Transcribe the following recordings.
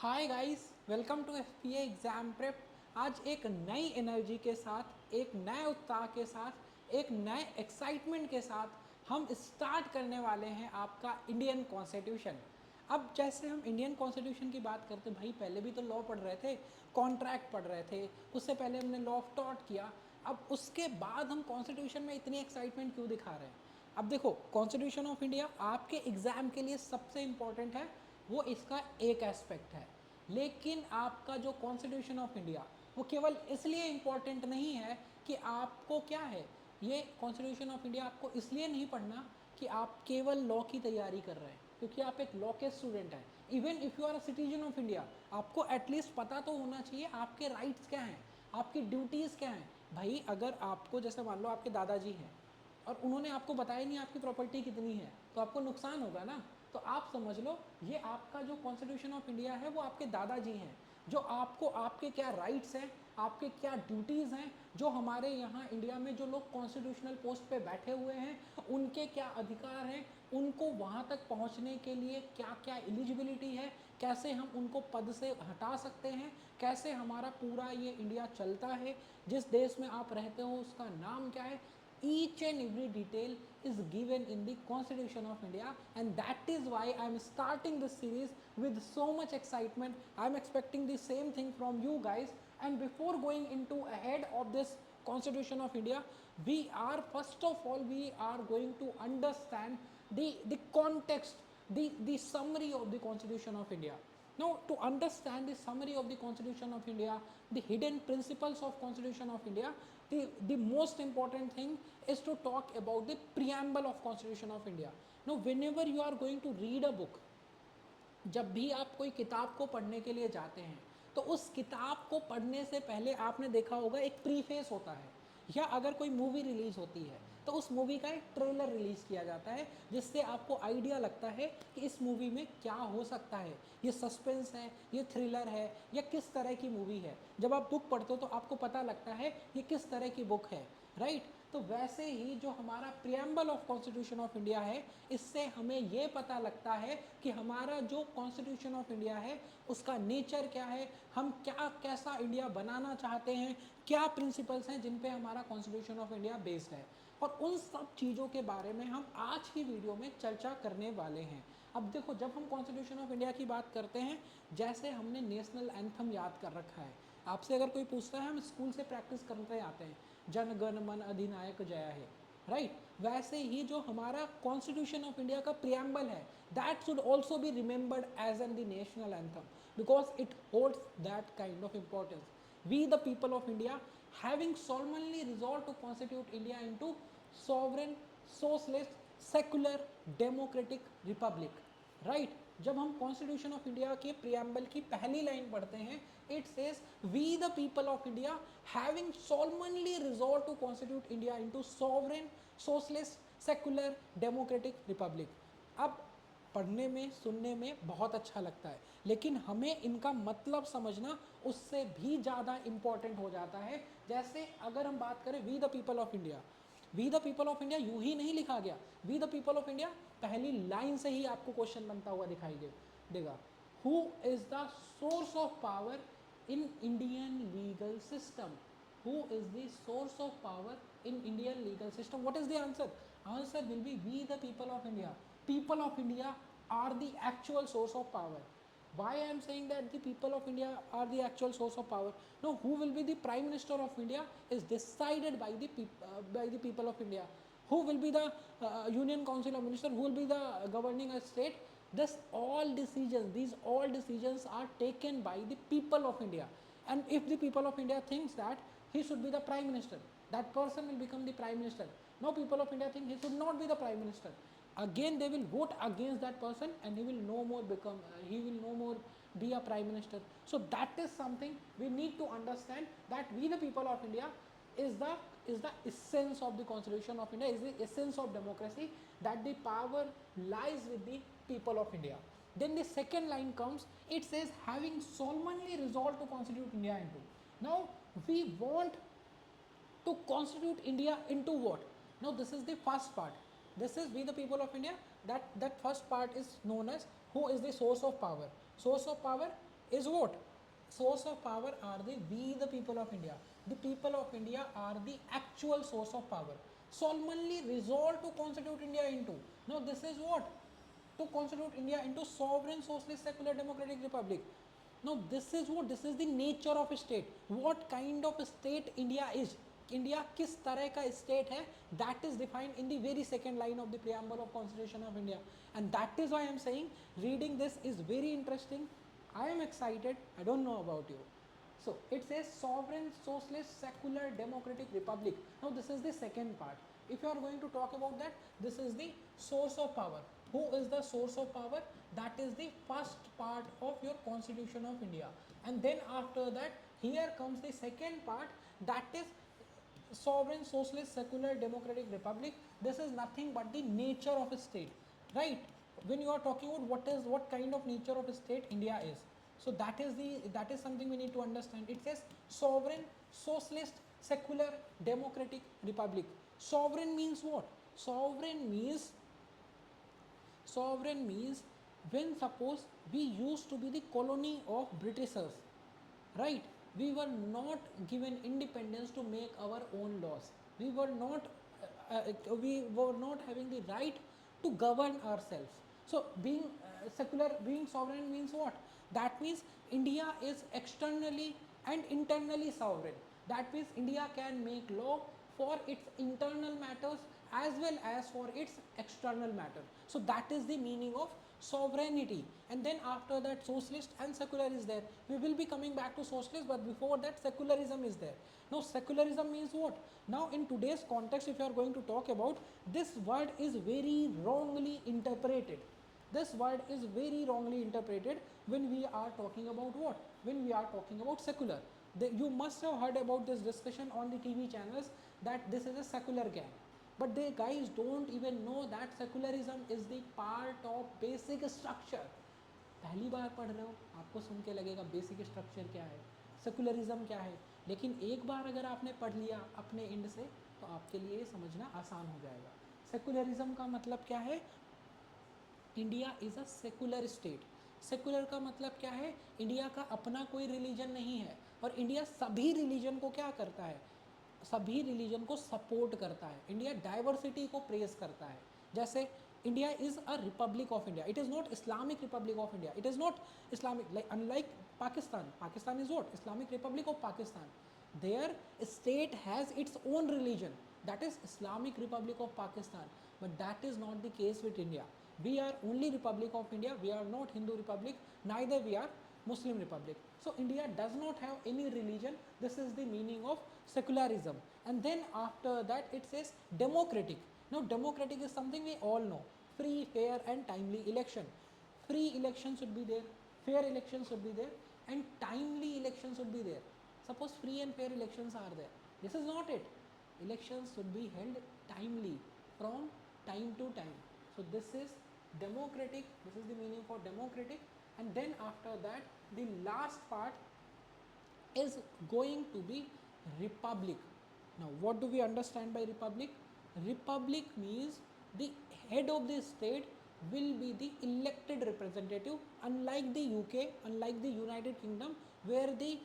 Hi guys, welcome to FPA exam prep. आज एक नई एनर्जी के साथ, एक नए उत्साह के साथ, एक नए एक्साइटमेंट के साथ हम स्टार्ट करने वाले हैं आपका इंडियन कॉन्स्टिट्यूशन। अब जैसे हम इंडियन कॉन्स्टिट्यूशन की बात करते भाई, पहले भी तो लॉ पढ़ रहे थे, कॉन्ट्रैक्ट पढ़ रहे थे, उससे पहले हमने लॉ ऑफ टॉट किया। अब उसके बाद हम कॉन्स्टिट्यूशन में इतनी एक्साइटमेंट क्यों दिखा रहे हैं? अब देखो, कॉन्स्टिट्यूशन ऑफ इंडिया आपके एग्ज़ाम के लिए सबसे इम्पॉर्टेंट है, वो इसका एक एस्पेक्ट है। लेकिन आपका जो कॉन्स्टिट्यूशन ऑफ इंडिया, वो केवल इसलिए इम्पॉर्टेंट नहीं है कि आपको क्या है, ये कॉन्स्टिट्यूशन ऑफ इंडिया आपको इसलिए नहीं पढ़ना कि आप केवल लॉ की तैयारी कर रहे हैं, क्योंकि आप एक लॉ के स्टूडेंट हैं। Even if you are a citizen of India, आपको एटलीस्ट पता तो होना चाहिए आपके राइट्स क्या हैं, आपकी ड्यूटीज़ क्या हैं। भाई अगर आपको, जैसे मान लो आपके दादाजी हैं और उन्होंने आपको बताया नहीं आपकी प्रॉपर्टी कितनी है, तो आपको नुकसान होगा ना। तो आप समझ लो, ये आपका जो कॉन्स्टिट्यूशन ऑफ इंडिया है वो आपके दादाजी हैं, जो आपको आपके क्या राइट्स हैं, आपके क्या ड्यूटीज़ हैं, जो हमारे यहाँ इंडिया में जो लोग कॉन्स्टिट्यूशनल पोस्ट पे बैठे हुए हैं उनके क्या अधिकार हैं, उनको वहाँ तक पहुँचने के लिए क्या क्या एलिजिबिलिटी है, कैसे हम उनको पद से हटा सकते हैं, कैसे हमारा पूरा ये इंडिया चलता है, जिस देश में आप रहते हो उसका नाम क्या है। Each and every detail is given in the Constitution of India, and that is why I am starting this series with so much excitement. I am expecting the same thing from you guys. And before going into ahead of this Constitution of India, we are first of all we are going to understand the context, the summary of the Constitution of India. Now, to understand the summary of the Constitution of India, the hidden principles of Constitution of India, the most important thing is to talk about the preamble of Constitution of India. Now, whenever you are going to read a book, जब भी आप कोई किताब को पढ़ने के लिए जाते हैं, तो उस किताब को पढ़ने से पहले आपने देखा होगा एक प्रीफेस होता है, या अगर कोई मूवी रिलीज होती है तो उस मूवी का एक ट्रेलर रिलीज किया जाता है, जिससे आपको आइडिया लगता है कि इस मूवी में क्या हो सकता है, ये सस्पेंस है, ये थ्रिलर है, या किस तरह की मूवी है। जब आप बुक पढ़ते हो तो आपको पता लगता है ये किस तरह की बुक है, राइट। तो वैसे ही जो हमारा preamble of constitution of India है, इससे हमें ये पता लगता है कि हमारा जो कॉन्स्टिट्यूशन ऑफ इंडिया है उसका नेचर क्या है, हम क्या कैसा इंडिया बनाना चाहते हैं, क्या प्रिंसिपल्स हैं जिन पे हमारा कॉन्स्टिट्यूशन ऑफ इंडिया बेस्ड है। और उन सब चीज़ों के बारे में हम आज की वीडियो में चर्चा करने वाले हैं। अब देखो, जब हम कॉन्स्टिट्यूशन ऑफ इंडिया की बात करते हैं, जैसे हमने नेशनल एंथम याद कर रखा है, आपसे अगर कोई पूछता है, हम स्कूल से प्रैक्टिस करते आते हैं, जन गण मन अधिनायक जया है, राइट। वैसे ही जो हमारा कॉन्स्टिट्यूशन ऑफ इंडिया का प्रियम्बल है, that should also be remembered as an the national anthem, because it holds that kind of importance. We the people of India having solemnly resolved to constitute India into sovereign, socialist, secular, democratic republic, right. जब हम constitution of India के preamble की पहली line पढ़ते हैं, it says we the people of India having solemnly resolved to constitute India into sovereign, socialist, secular, democratic republic। अब पढ़ने में, सुनने में बहुत अच्छा लगता है, लेकिन हमें इनका मतलब समझना उससे भी ज़्यादा इम्पॉर्टेंट हो जाता है। जैसे अगर हम बात करें we the people of India, we the people of India यूं ही नहीं लिखा गया। We the people of India पहली लाइन से ही आपको क्वेश्चन बनता हुआ दिखाई देगा। Who is the source of power in Indian legal system? Who is the source of power in Indian legal system? What is the answer? Answer will be we the people of India. People of India are the actual source of power. Why I am saying that the people of India are the actual source of power? No, who will be the prime minister of India is decided by the people of India. Who will be the union council of minister? Who will be the governing a state? These all decisions are taken by the people of India. And if the people of India thinks that he should be the prime minister, that person will become the prime minister. Now people of India think he should not be the prime minister, again they will vote against that person, and he will no more become he will no more be a prime minister. So that is something we need to understand, that we the people of India is the essence of the constitution of India, is the essence of democracy, that the power lies with the people of India. Then the second line comes, it says having solemnly resolved to constitute India into. Now we want to constitute India into what? Now this is the first part. This is we the people of India. That first part is known as who is the source of power. Source of power is what? Source of power are the people of India. The people of India are the actual source of power. Solemnly resolved to constitute India into. Now this is what? To constitute India into sovereign socialist secular democratic republic. Now this is what? This is the nature of a state. What kind of a state India is. India किस तरह का state है, that is defined in the very second line of the preamble of constitution of India. And that is why I am saying reading this is very interesting. I am excited. I don't know about you. So it says sovereign, socialist, secular, democratic republic. Now this is the second part. If you are going to talk about that, this is the source of power. Who is the source of power? That is the first part of your Constitution of India. And then after that, here comes the second part, that is sovereign, socialist, secular, democratic republic. This is nothing but the nature of a state, right? When you are talking about what kind of nature of a state India is, so that is something we need to understand. It says sovereign, socialist, secular, democratic republic. Sovereign means what? Sovereign means when suppose we used to be the colony of Britishers, right? We were not given independence to make our own laws. We were not having the right to govern ourselves. So being secular, being sovereign means what? That means India is externally and internally sovereign. That means India can make law for its internal matters as well as for its external matter. So that is the meaning of sovereignty. And then after that, socialist and secular is there. We will be coming back to socialist, but before that secularism is there. Now secularism means what? Now in today's context, if you are going to talk about, this word is very wrongly interpreted. This word is very wrongly interpreted when we are talking about what? When we are talking about secular. You must have heard about this discussion on the TV channels that this is a secular gang. But they guys don't even know that secularism is the part of basic structure. पहली बार पढ़ रहे हो, आपको सुन के लगेगा basic structure क्या है, secularism क्या है, लेकिन एक बार अगर आपने पढ़ लिया अपने एंड से तो आपके लिए समझना आसान हो जाएगा. सेकुलरिज्म का मतलब क्या है? India is a secular state. Secular का मतलब क्या है? इंडिया का अपना कोई रिलीजन नहीं है और इंडिया सभी रिलीजन को क्या करता है? सभी रिलीजन को सपोर्ट करता है. इंडिया डाइवर्सिटी को प्रेज करता है. जैसे India is a republic of India. It is not Islamic Republic of India. It is not Islamic, like unlike Pakistan. Pakistan is what? Islamic Republic of Pakistan. There state has its own religion, that is Islamic Republic of Pakistan, but that is not the case with India. We are only Republic of India. We are not Hindu Republic, neither we are Muslim Republic. So India does not have any religion. This is the meaning of secularism. And then after that it says democratic. Now democratic is something we all know. Free, fair and timely election. Free election should be there, fair elections should be there, and timely elections should be there. Suppose free and fair elections are there. This is not it. Elections should be held timely, from time to time. So this is democratic. This is the meaning for democratic. And then after that, the last part is going to be republic. Now what do we understand by republic? Republic means the head of the state will be the elected representative, unlike the UK, unlike the United Kingdom, where the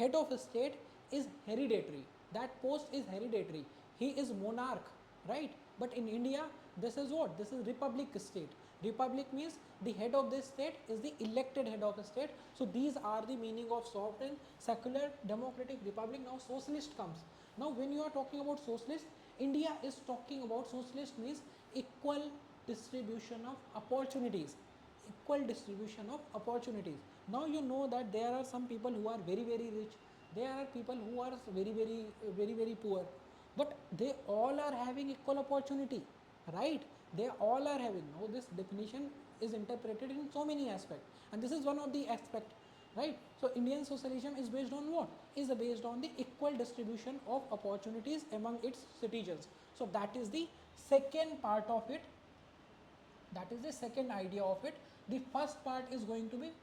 head of a state is hereditary. That post is hereditary. He is monarch, right? But in India, this is what? This is republic state. Republic means the head of this state is the elected head of the state. So these are the meaning of sovereign, secular, democratic, republic. Now socialist comes. Now when you are talking about socialist, India is talking about socialist means equal distribution of opportunities. Equal distribution of opportunities. Now you know that there are some people who are very rich. There are people who are very poor, but they all are having equal opportunity, right? They all are having. Now this definition is interpreted in so many aspects, and this is one of the aspect, right? So Indian socialism is based on what? Is based on the equal distribution of opportunities among its citizens. So that is the second part of it. That is the second idea of it. The first part is going to be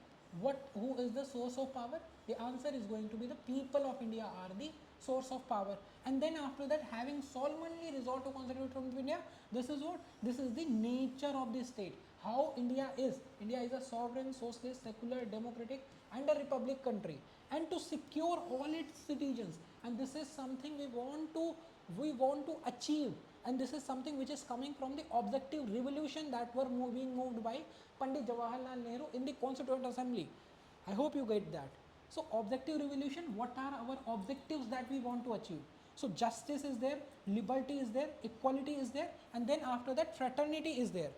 who is the source of power? The answer is going to be the people of India are the source of power. And then after that, having solemnly resolved to constitute from India, this is what? This is the nature of the state. how India is. India is a sovereign, socialist, secular, democratic, and a republic country, and to secure all its citizens. And this is something we want to achieve. And this is something which is coming from the objective revolution that were being moved by Pandit Jawaharlal Nehru in the Constituent Assembly. I hope you get that. So objective revolution, what are our objectives that we want to achieve? So justice is there, liberty is there, equality is there, and then after that fraternity is there,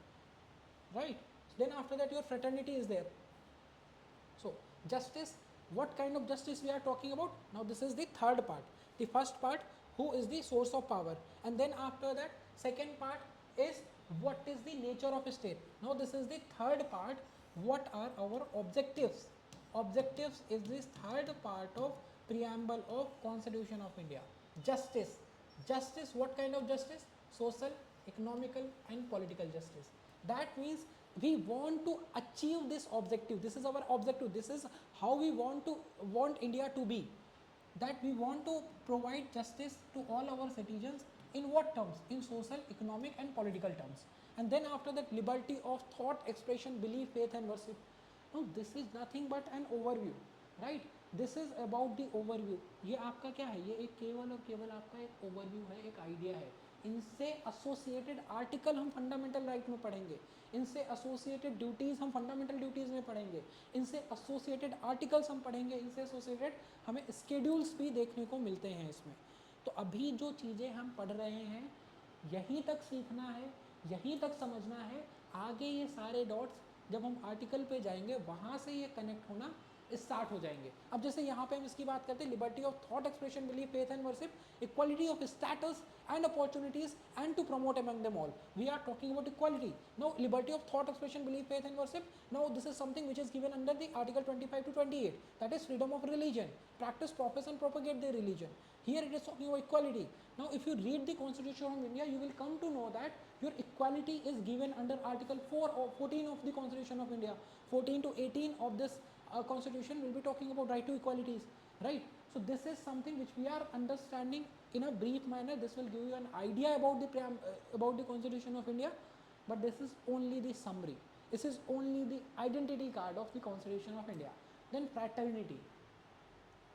right? Then after that your fraternity is there. So justice, what kind of justice we are talking about? Now this is the third part. The first part, who is the source of power, and then after that second part is what is the nature of a state. Now this is the third part, what are our objectives. Objectives is this third part of preamble of Constitution of India. Justice, justice, what kind of justice? Social, economical and political justice. That means we want to achieve this objective. This is our objective. This is how we want India to be, that we want to provide justice to all our citizens. In what terms? In social, economic and political terms. And then after that, liberty of thought, expression, belief, faith and worship. Now this is nothing but an overview, right? This is about the overview. ये आपका क्या है? ये एक केवल और केवल आपका एक ओवरव्यू है, एक आइडिया है. इनसे एसोसिएटेड आर्टिकल हम फंडामेंटल राइट में पढ़ेंगे, इनसे एसोसिएटेड ड्यूटीज़ हम फंडामेंटल ड्यूटीज़ में पढ़ेंगे, इनसे एसोसिएटेड आर्टिकल्स हम पढ़ेंगे, इनसे एसोसिएटेड हमें स्केड्यूल्स भी देखने को मिलते हैं इसमें. तो अभी जो चीज़ें हम पढ़ रहे हैं यहीं तक सीखना है, यहीं तक समझना है. आगे ये सारे डॉट्स जब हम आर्टिकल पे जाएंगे वहाँ से ये कनेक्ट होना स्टार्ट हो जाएंगे. अब जैसे यहाँ पे हम इसकी बात करते हैं, liberty of thought expression, belief, faith and worship, equality of status and opportunities and to promote among them all. We are talking about equality. Now liberty of thought expression, belief, faith and worship, now this is something which is given under the article 25 to 28, that is freedom of religion, practice, profess and propagate their religion. Here it is talking about equality. Now if you read the Constitution of India, you will come to know that your equality is given under article 4 or 14 of the Constitution of India. 14 to 18 of this Constitution will be talking about right to equalities, right? So this is something which we are understanding in a brief manner. This will give you an idea about the Constitution of India, but this is only the summary. This is only the identity card of the Constitution of India. Then fraternity.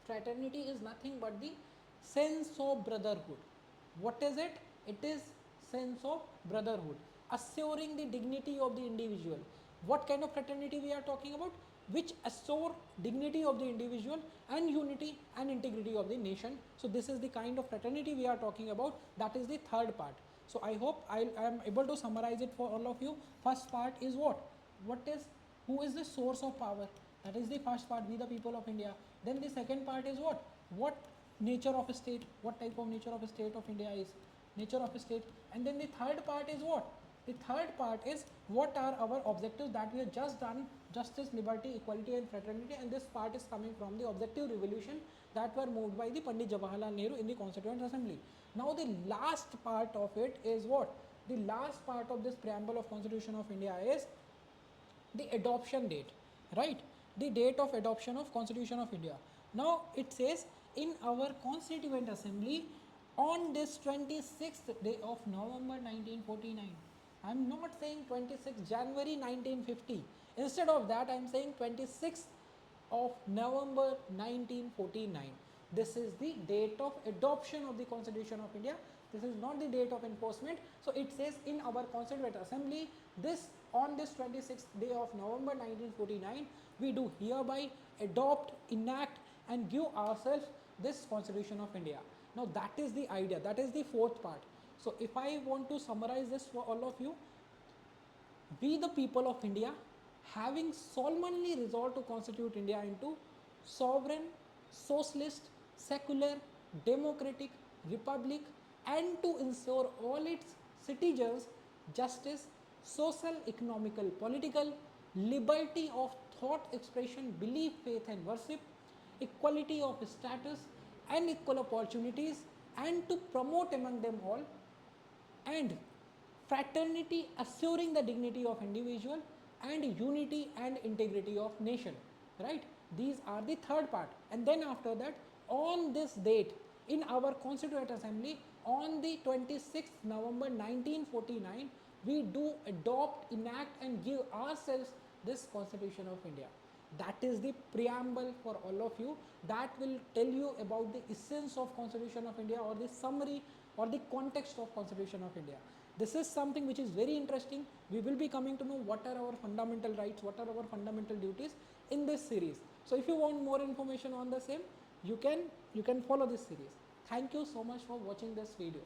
Fraternity is nothing but the sense of brotherhood. What is it? It is sense of brotherhood, assuring the dignity of the individual. What kind of fraternity we are talking about? Which assure dignity of the individual and unity and integrity of the nation. So this is the kind of fraternity we are talking about. That is the third part. So I hope I am able to summarize it for all of you. First part is what? Who is the source of power? That is the first part, we the people of India. Then the second part is what? What nature of a state? What type of nature of a state of India is? Nature of a state. And then the third part is what? The third part is what are our objectives that we have just done: justice, liberty, equality and fraternity. And this part is coming from the objective revolution that were moved by the Pandit Jawaharlal Nehru in the Constituent Assembly. Now the last part of it is what? The last part of this preamble of Constitution of India is the adoption date, right? The date of adoption of Constitution of India. Now it says in our Constituent Assembly on this 26th day of November 1949. I am not saying 26th January 1950. Instead of that, I am saying 26th of November 1949. This is the date of adoption of the Constitution of India. This is not the date of enforcement. So it says in our Constituent Assembly, on this 26th day of November 1949, we do hereby adopt, enact and give ourselves this Constitution of India. Now that is the idea. That is the fourth part. So if I want to summarize this for all of you, we the people of India, having solemnly resolved to constitute India into sovereign, socialist, secular, democratic republic, and to ensure all its citizens justice, social, economical, political, liberty of thought expression, belief, faith and worship, equality of status and equal opportunities, and to promote among them all, and fraternity, assuring the dignity of individual and unity and integrity of nation, right? These are the third part. And then after that, on this date in our Constituent Assembly on the 26th November 1949, we do adopt, enact and give ourselves this Constitution of India. That is the preamble for all of you. That will tell you about the essence of Constitution of India, or the summary or the context of Constitution of India. This is something which is very interesting. We will be coming to know what are our fundamental rights, what are our fundamental duties in this series. So if you want more information on the same, you can follow this series. Thank you so much for watching this video.